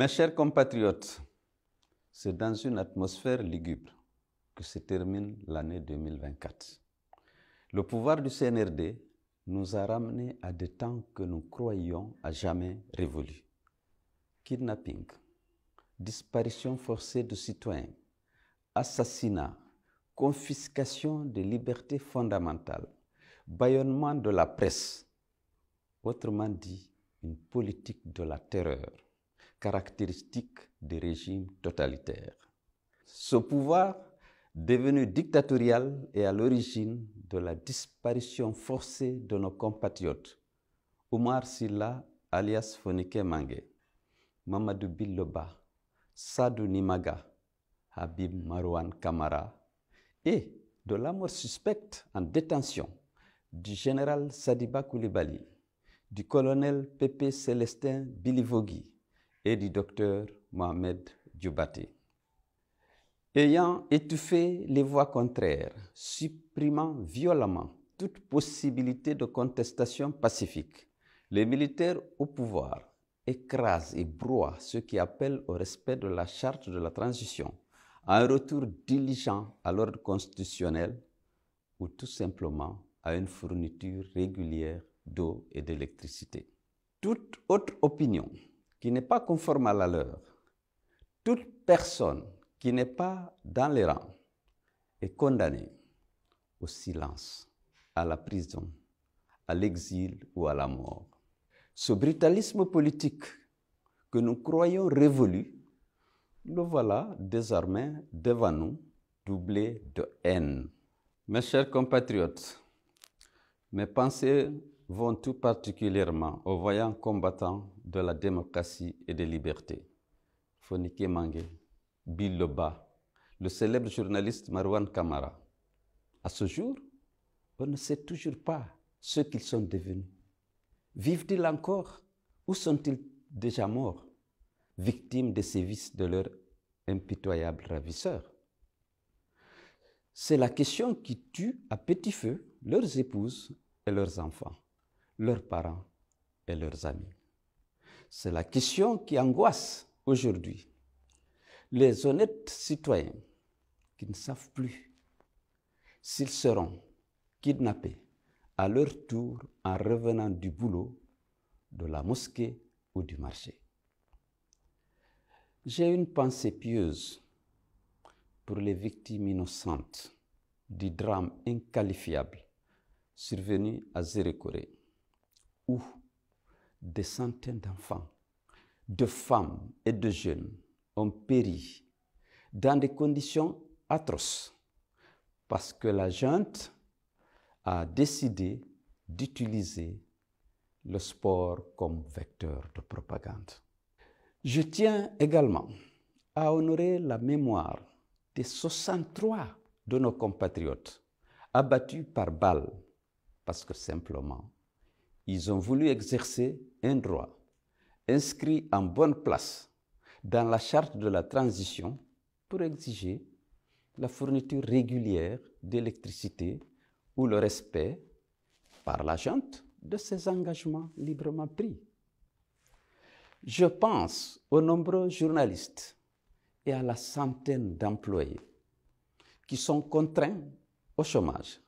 Mes chers compatriotes, c'est dans une atmosphère lugubre que se termine l'année 2024. Le pouvoir du CNRD nous a ramenés à des temps que nous croyions à jamais révolus. Kidnapping, disparition forcée de citoyens, assassinat, confiscation des libertés fondamentales, bâillonnement de la presse, autrement dit, une politique de la terreur, caractéristique des régimes totalitaires. Ce pouvoir, devenu dictatorial, est à l'origine de la disparition forcée de nos compatriotes. Oumar Silla, alias Fonike Mange, Mamadou Billoba, Sadou Nimaga, Habib Marouane Kamara, et de la mort suspecte en détention du général Sadiba Koulibaly, du colonel Pépé Célestin Bilivogui et du docteur Mohamed Dioubate. Ayant étouffé les voix contraires, supprimant violemment toute possibilité de contestation pacifique, les militaires au pouvoir écrasent et broient ceux qui appellent au respect de la charte de la transition, à un retour diligent à l'ordre constitutionnel ou tout simplement à une fourniture régulière d'eau et d'électricité. Toute autre opinion qui n'est pas conforme à la leur, toute personne qui n'est pas dans les rangs est condamnée au silence, à la prison, à l'exil ou à la mort. Ce brutalisme politique que nous croyons révolu, le voilà désormais devant nous, doublé de haine. Mes chers compatriotes, mes pensées vont tout particulièrement aux voyants combattants de la démocratie et des libertés. Fonike Mange, Billoba, le célèbre journaliste Marouane Kamara. À ce jour, on ne sait toujours pas ce qu'ils sont devenus. Vivent-ils encore ou sont-ils déjà morts, victimes des sévices de leurs impitoyables ravisseurs? C'est la question qui tue à petit feu leurs épouses et leurs enfants, leurs parents et leurs amis. C'est la question qui angoisse aujourd'hui les honnêtes citoyens qui ne savent plus s'ils seront kidnappés à leur tour en revenant du boulot, de la mosquée ou du marché. J'ai une pensée pieuse pour les victimes innocentes du drame inqualifiable survenu à Zérékoré, où des centaines d'enfants, de femmes et de jeunes ont péri dans des conditions atroces parce que la junte a décidé d'utiliser le sport comme vecteur de propagande. Je tiens également à honorer la mémoire des 63 de nos compatriotes abattus par balle parce que simplement, ils ont voulu exercer un droit inscrit en bonne place dans la charte de la transition pour exiger la fourniture régulière d'électricité ou le respect par la junte de ses engagements librement pris. Je pense aux nombreux journalistes et à la centaine d'employés qui sont contraints au chômage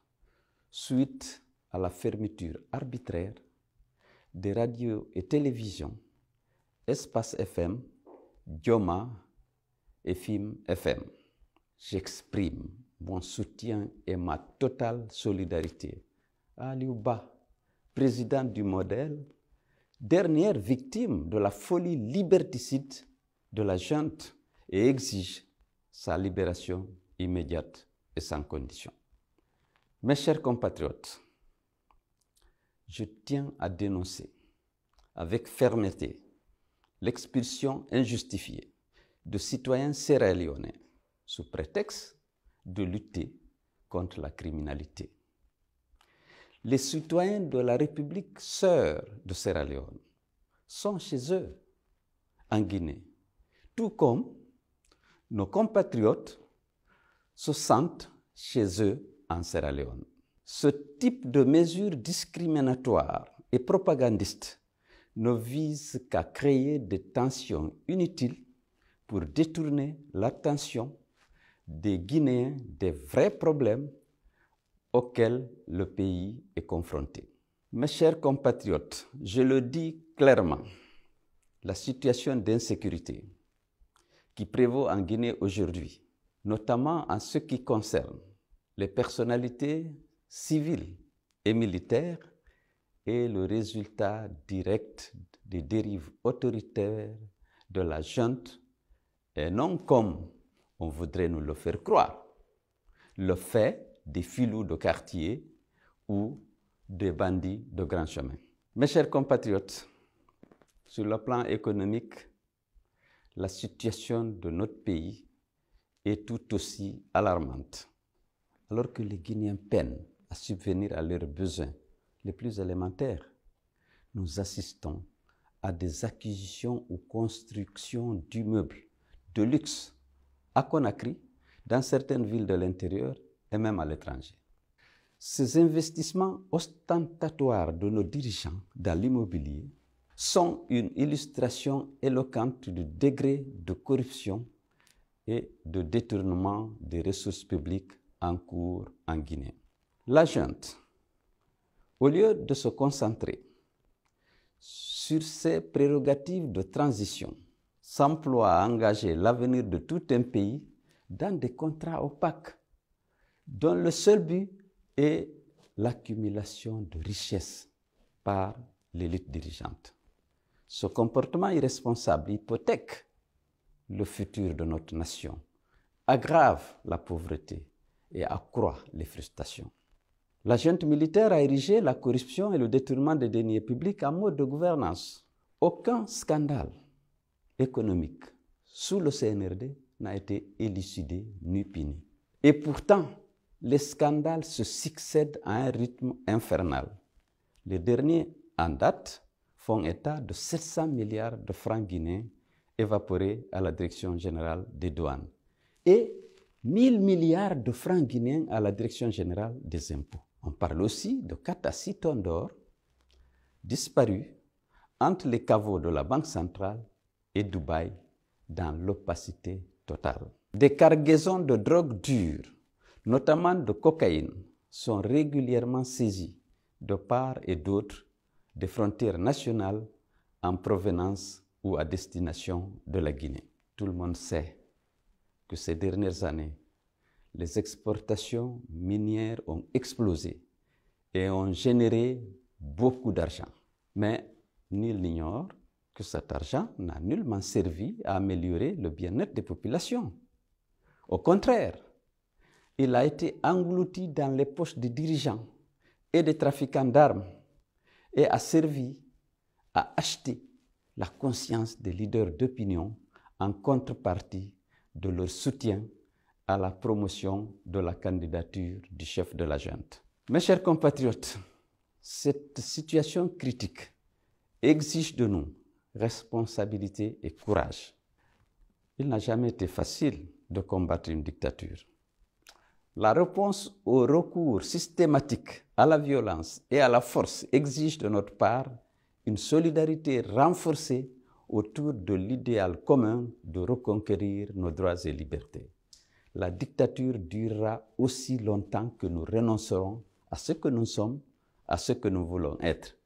suite à la fermeture arbitraire des radios et télévisions Espace FM, Dioma et Film FM. J'exprime mon soutien et ma totale solidarité à Aliou Ba, président du Modèle, dernière victime de la folie liberticide de la junte, et exige sa libération immédiate et sans condition. Mes chers compatriotes, je tiens à dénoncer avec fermeté l'expulsion injustifiée de citoyens sierra-léonais sous prétexte de lutter contre la criminalité. Les citoyens de la République sœur de Sierra Leone sont chez eux en Guinée, tout comme nos compatriotes se sentent chez eux en Sierra Leone. Ce type de mesures discriminatoires et propagandistes ne vise qu'à créer des tensions inutiles pour détourner l'attention des Guinéens des vrais problèmes auxquels le pays est confronté. Mes chers compatriotes, je le dis clairement, la situation d'insécurité qui prévaut en Guinée aujourd'hui, notamment en ce qui concerne les personnalités civiles et militaires, est le résultat direct des dérives autoritaires de la junte et non comme on voudrait nous le faire croire, le fait des filous de quartier ou des bandits de grand chemin. Mes chers compatriotes, sur le plan économique, la situation de notre pays est tout aussi alarmante. Alors que les Guinéens peinent à subvenir à leurs besoins les plus élémentaires, nous assistons à des acquisitions ou constructions d'immeubles de luxe à Conakry, dans certaines villes de l'intérieur et même à l'étranger. Ces investissements ostentatoires de nos dirigeants dans l'immobilier sont une illustration éloquente du degré de corruption et de détournement des ressources publiques en cours en Guinée. La junte, au lieu de se concentrer sur ses prérogatives de transition, s'emploie à engager l'avenir de tout un pays dans des contrats opaques, dont le seul but est l'accumulation de richesses par l'élite dirigeante. Ce comportement irresponsable hypothèque le futur de notre nation, aggrave la pauvreté et accroît les frustrations. La junte militaire a érigé la corruption et le détournement des deniers publics en mode de gouvernance. Aucun scandale économique sous le CNRD n'a été élucidé ni puni. Et pourtant, les scandales se succèdent à un rythme infernal. Les derniers en date font état de 700 milliards de francs guinéens évaporés à la Direction générale des douanes et 1000 milliards de francs guinéens à la Direction générale des impôts. On parle aussi de 4 à 6 tonnes d'or disparus entre les caveaux de la Banque centrale et Dubaï dans l'opacité totale. Des cargaisons de drogue dure, notamment de cocaïne, sont régulièrement saisies de part et d'autre des frontières nationales en provenance ou à destination de la Guinée. Tout le monde sait que ces dernières années, les exportations minières ont explosé et ont généré beaucoup d'argent. Mais nul n'ignore que cet argent n'a nullement servi à améliorer le bien-être des populations. Au contraire, il a été englouti dans les poches des dirigeants et des trafiquants d'armes et a servi à acheter la conscience des leaders d'opinion en contrepartie de leur soutien à la promotion de la candidature du chef de la junte. Mes chers compatriotes, cette situation critique exige de nous responsabilité et courage. Il n'a jamais été facile de combattre une dictature. La réponse au recours systématique à la violence et à la force exige de notre part une solidarité renforcée autour de l'idéal commun de reconquérir nos droits et libertés. La dictature durera aussi longtemps que nous renoncerons à ce que nous sommes, à ce que nous voulons être,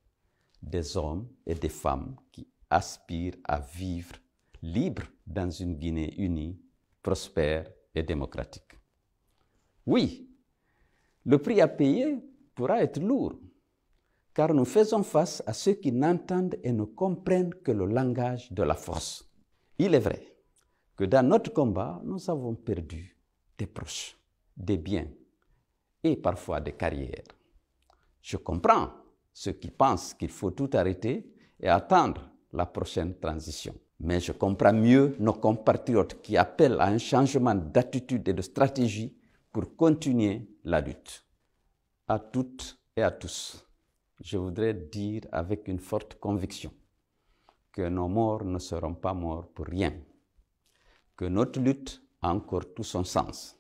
des hommes et des femmes qui aspirent à vivre libres dans une Guinée unie, prospère et démocratique. Oui, le prix à payer pourra être lourd, car nous faisons face à ceux qui n'entendent et ne comprennent que le langage de la force. Il est vrai que dans notre combat, nous avons perdu des proches, des biens et parfois des carrières. Je comprends ceux qui pensent qu'il faut tout arrêter et attendre la prochaine transition. Mais je comprends mieux nos compatriotes qui appellent à un changement d'attitude et de stratégie pour continuer la lutte. À toutes et à tous, je voudrais dire avec une forte conviction que nos morts ne seront pas morts pour rien, que notre lutte a encore tout son sens.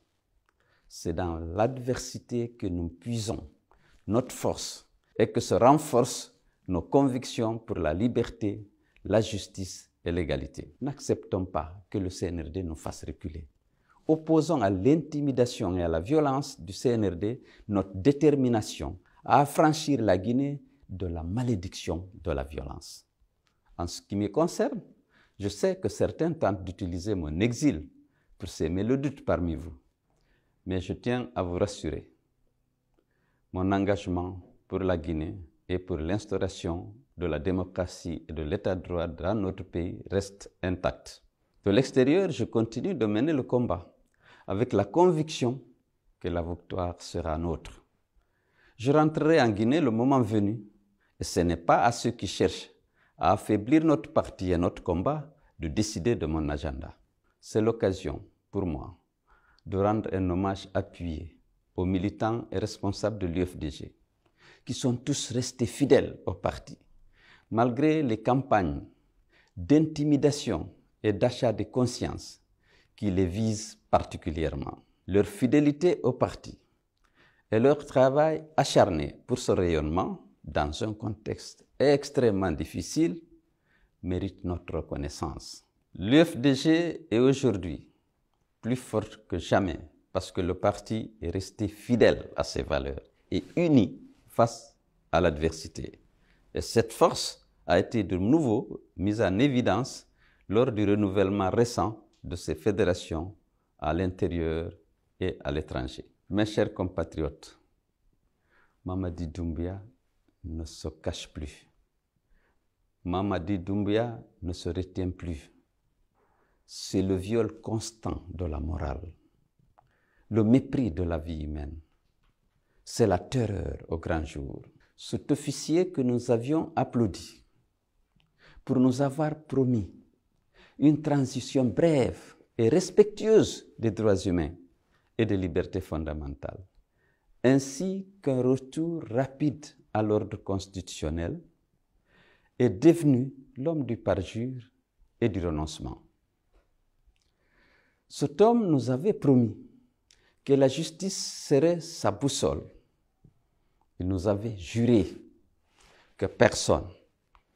C'est dans l'adversité que nous puisons notre force et que se renforce nos convictions pour la liberté, la justice et l'égalité. N'acceptons pas que le CNRD nous fasse reculer. Opposons à l'intimidation et à la violence du CNRD notre détermination à affranchir la Guinée de la malédiction de la violence. En ce qui me concerne, je sais que certains tentent d'utiliser mon exil pour s'aimer le doute parmi vous. Mais je tiens à vous rassurer. Mon engagement pour la Guinée et pour l'instauration de la démocratie et de l'état de droit dans notre pays reste intact. De l'extérieur, je continue de mener le combat avec la conviction que la victoire sera nôtre. Je rentrerai en Guinée le moment venu et ce n'est pas à ceux qui cherchent à affaiblir notre parti et notre combat de décider de mon agenda. C'est l'occasion pour moi de rendre un hommage appuyé aux militants et responsables de l'UFDG, qui sont tous restés fidèles au parti, malgré les campagnes d'intimidation et d'achat de conscience qui les visent particulièrement. Leur fidélité au parti et leur travail acharné pour ce rayonnement dans un contexte extrêmement difficile méritent notre reconnaissance. L'UFDG est aujourd'hui plus forte que jamais parce que le parti est resté fidèle à ses valeurs et uni face à l'adversité. Et cette force a été de nouveau mise en évidence lors du renouvellement récent de ces fédérations à l'intérieur et à l'étranger. Mes chers compatriotes, Mamadi Doumbouya ne se cache plus. Mamadi Doumbouya ne se retient plus. C'est le viol constant de la morale, le mépris de la vie humaine. C'est la terreur au grand jour. Cet officier que nous avions applaudi pour nous avoir promis une transition brève et respectueuse des droits humains et des libertés fondamentales, ainsi qu'un retour rapide à l'ordre constitutionnel, est devenu l'homme du parjure et du renoncement. Cet homme nous avait promis que la justice serait sa boussole. Il nous avait juré que personne,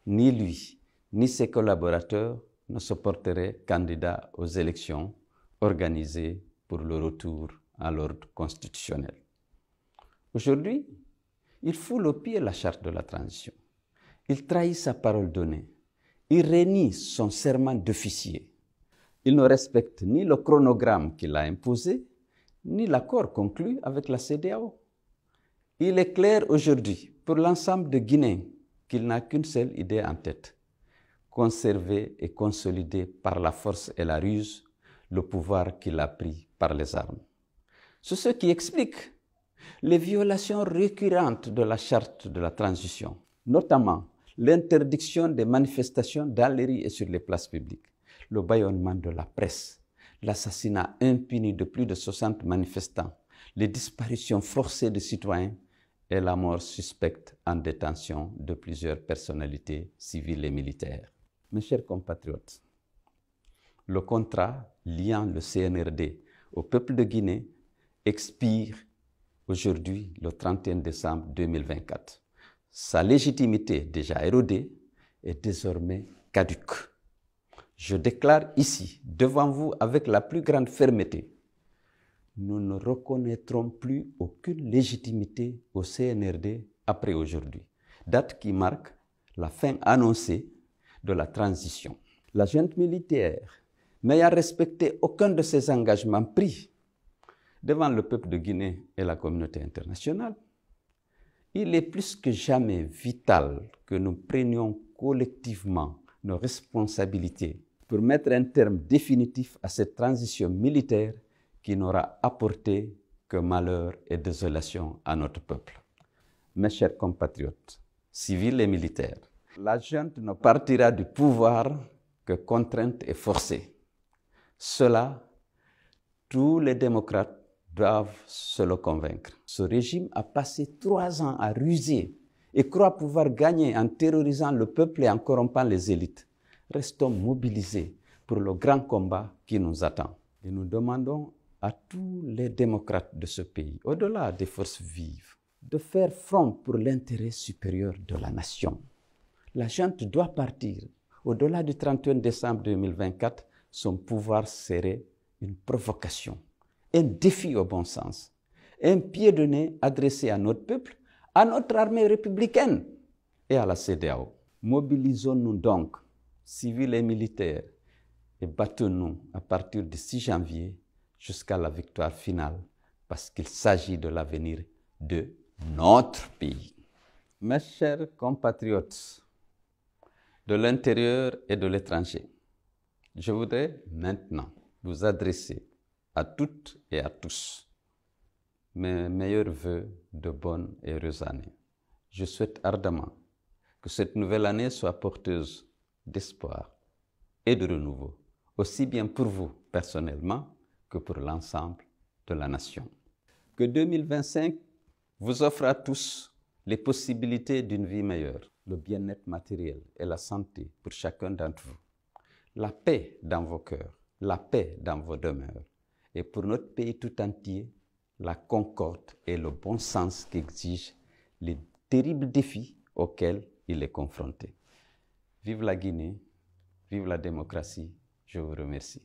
ni lui, ni ses collaborateurs, ne se porteraient candidats aux élections organisées pour le retour à l'ordre constitutionnel. Aujourd'hui, il foule au pied la charte de la transition. Il trahit sa parole donnée. Il renie son serment d'officier. Il ne respecte ni le chronogramme qu'il a imposé, ni l'accord conclu avec la CEDEAO. Il est clair aujourd'hui pour l'ensemble de Guinéens qu'il n'a qu'une seule idée en tête: conserver et consolider par la force et la ruse le pouvoir qu'il a pris par les armes. C'est ce qui explique les violations récurrentes de la charte de la transition, notamment l'interdiction des manifestations dans les rues et sur les places publiques, le bâillonnement de la presse, l'assassinat impuni de plus de 60 manifestants, les disparitions forcées de citoyens et la mort suspecte en détention de plusieurs personnalités civiles et militaires. Mes chers compatriotes, le contrat liant le CNRD au peuple de Guinée expire aujourd'hui le 31 décembre 2024. Sa légitimité déjà érodée est désormais caduque. Je déclare ici, devant vous, avec la plus grande fermeté, nous ne reconnaîtrons plus aucune légitimité au CNRD après aujourd'hui, date qui marque la fin annoncée de la transition. La junte militaire, n'ayant respecté aucun de ses engagements pris devant le peuple de Guinée et la communauté internationale, il est plus que jamais vital que nous prenions collectivement nos responsabilités pour mettre un terme définitif à cette transition militaire qui n'aura apporté que malheur et désolation à notre peuple. Mes chers compatriotes, civils et militaires, la junte ne partira du pouvoir que contrainte et forcée. Cela, tous les démocrates doivent se le convaincre. Ce régime a passé 3 ans à ruser et croit pouvoir gagner en terrorisant le peuple et en corrompant les élites. Restons mobilisés pour le grand combat qui nous attend. Et nous demandons à tous les démocrates de ce pays, au-delà des forces vives, de faire front pour l'intérêt supérieur de la nation. La junte doit partir. Au-delà du 31 décembre 2024, son pouvoir serait une provocation, un défi au bon sens, un pied de nez adressé à notre peuple, à notre armée républicaine et à la CEDEAO. Mobilisons-nous donc, civils et militaires, et battons-nous à partir du 6 janvier jusqu'à la victoire finale, parce qu'il s'agit de l'avenir de notre pays. Mes chers compatriotes de l'intérieur et de l'étranger, je voudrais maintenant vous adresser à toutes et à tous mes meilleurs vœux de bonne et heureuse année. Je souhaite ardemment que cette nouvelle année soit porteuse d'espoir et de renouveau, aussi bien pour vous personnellement que pour l'ensemble de la nation. Que 2025 vous offre à tous les possibilités d'une vie meilleure, le bien-être matériel et la santé pour chacun d'entre vous, la paix dans vos cœurs, la paix dans vos demeures, et pour notre pays tout entier, la concorde et le bon sens qu'exigent les terribles défis auxquels il est confronté. Vive la Guinée, vive la démocratie, je vous remercie.